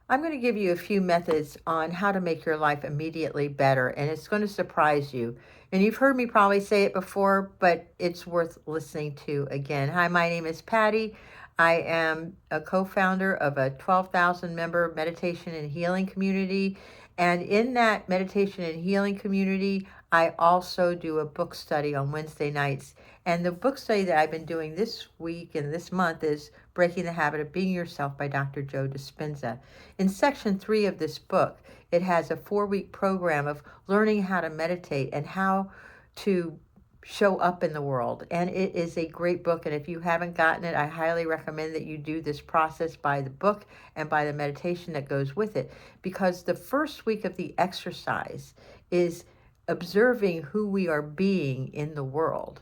I'm going to give you a few methods on how to make your life immediately better, and it's going to surprise you. And you've heard me probably say it before, but it's worth listening to again. Hi, my name is Patty. I am a co-founder of a 12,000 member meditation and healing community. And in that meditation and healing community, I also do a book study on Wednesday nights. And the book study that I've been doing this week and this month is Breaking the Habit of Being Yourself by Dr. Joe Dispenza. In section 3 of this book, it has a 4-week program of learning how to meditate and how to show up in the world. And it is a great book. And if you haven't gotten it, I highly recommend that you do this process by the book and by the meditation that goes with it. Because the first week of the exercise is observing who we are being in the world.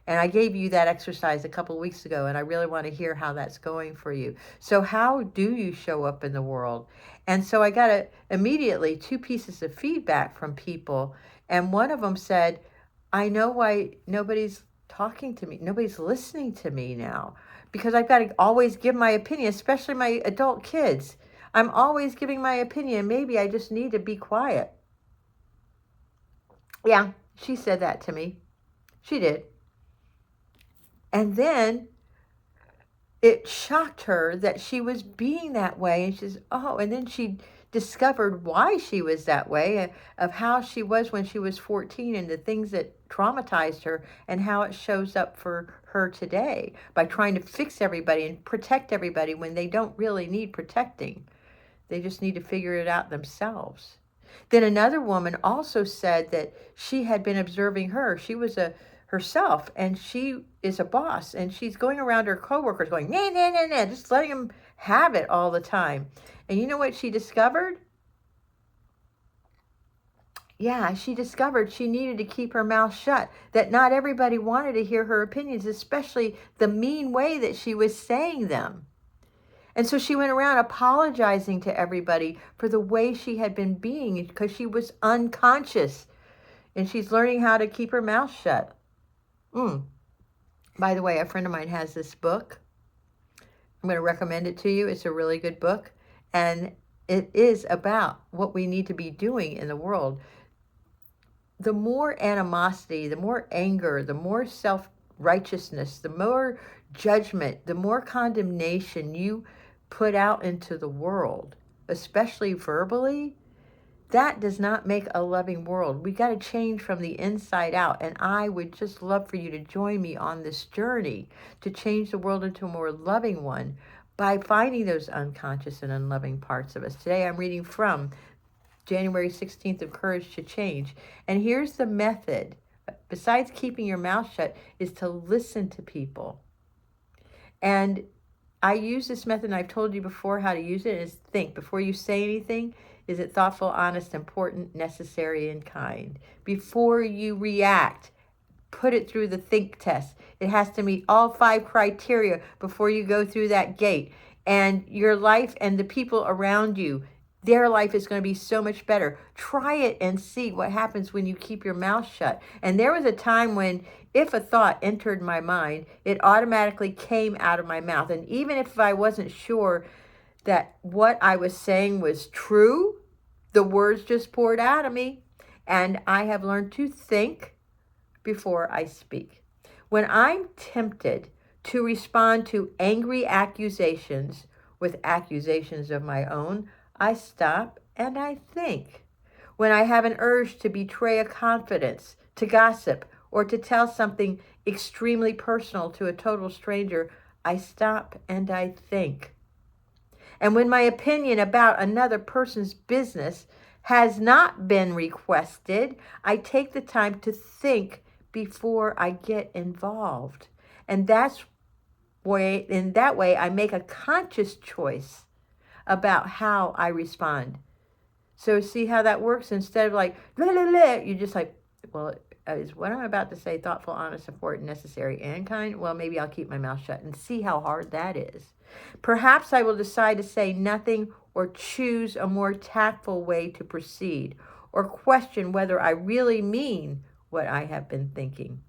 And I gave you that exercise a couple of weeks ago, and I really want to hear how that's going for you. So how do you show up in the world? And so I got immediately 2 pieces of feedback from people. And one of them said, I know why nobody's talking to me. Nobody's listening to me now, because I've got to always give my opinion, especially my adult kids. I'm always giving my opinion. Maybe I just need to be quiet. Yeah, she said that to me. She did. And then it shocked her that she was being that way. And she's, oh, and then she discovered why she was that way, of how she was when she was 14 and the things that traumatized her and how it shows up for her today by trying to fix everybody and protect everybody when they don't really need protecting. They just need to figure it out themselves. Then another woman also said that she had been observing her. She was herself, and she is a boss, and she's going around her coworkers going, nah, nah, nah, nah, just letting them have it all the time. And you know what she discovered? Yeah, she discovered she needed to keep her mouth shut, that not everybody wanted to hear her opinions, especially the mean way that she was saying them. And so she went around apologizing to everybody for the way she had been being because she was unconscious. And she's learning how to keep her mouth shut. By the way, a friend of mine has this book. I'm going to recommend it to you. It's a really good book. And it is about what we need to be doing in the world. The more animosity, the more anger, the more self-righteousness, the more judgment, the more condemnation you put out into the world, especially verbally, that does not make a loving world. We got to change from the inside out. And I would just love for you to join me on this journey to change the world into a more loving one by finding those unconscious and unloving parts of us. Today I'm reading from January 16th of Courage to Change. And here's the method. Besides keeping your mouth shut, is to listen to people. And I use this method, and I've told you before how to use it, is think. Before you say anything, is it thoughtful, honest, important, necessary, and kind? Before you react, put it through the think test. It has to meet all 5 criteria before you go through that gate. And your life and the people around you, their life is going to be so much better. Try it and see what happens when you keep your mouth shut. And there was a time when if a thought entered my mind, it automatically came out of my mouth. And even if I wasn't sure that what I was saying was true, the words just poured out of me. And I have learned to think before I speak. When I'm tempted to respond to angry accusations with accusations of my own, I stop and I think. When I have an urge to betray a confidence, to gossip, or to tell something extremely personal to a total stranger, I stop and I think. And when my opinion about another person's business has not been requested, I take the time to think before I get involved. And in that way, I make a conscious choice about how I respond. So see how that works? Instead of like, blah, blah, blah, you're just like, well, is what I'm about to say thoughtful, honest, important, necessary, and kind? Well, maybe I'll keep my mouth shut, and see how hard that is. Perhaps I will decide to say nothing or choose a more tactful way to proceed, or question whether I really mean what I have been thinking.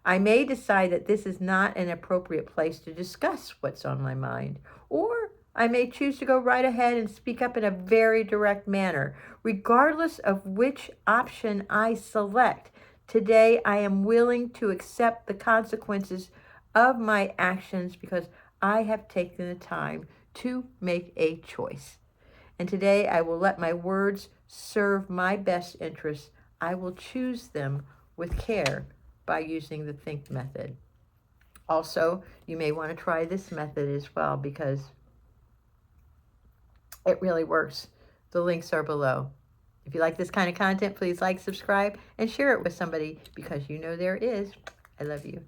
I may decide that this is not an appropriate place to discuss what's on my mind, or I may choose to go right ahead and speak up in a very direct manner. Regardless of which option I select, today I am willing to accept the consequences of my actions because I have taken the time to make a choice. And today I will let my words serve my best interests. I will choose them with care by using the think method. Also, you may want to try this method as well because it really works. The links are below. If you like this kind of content, please like, subscribe, and share it with somebody because you know there is. I love you.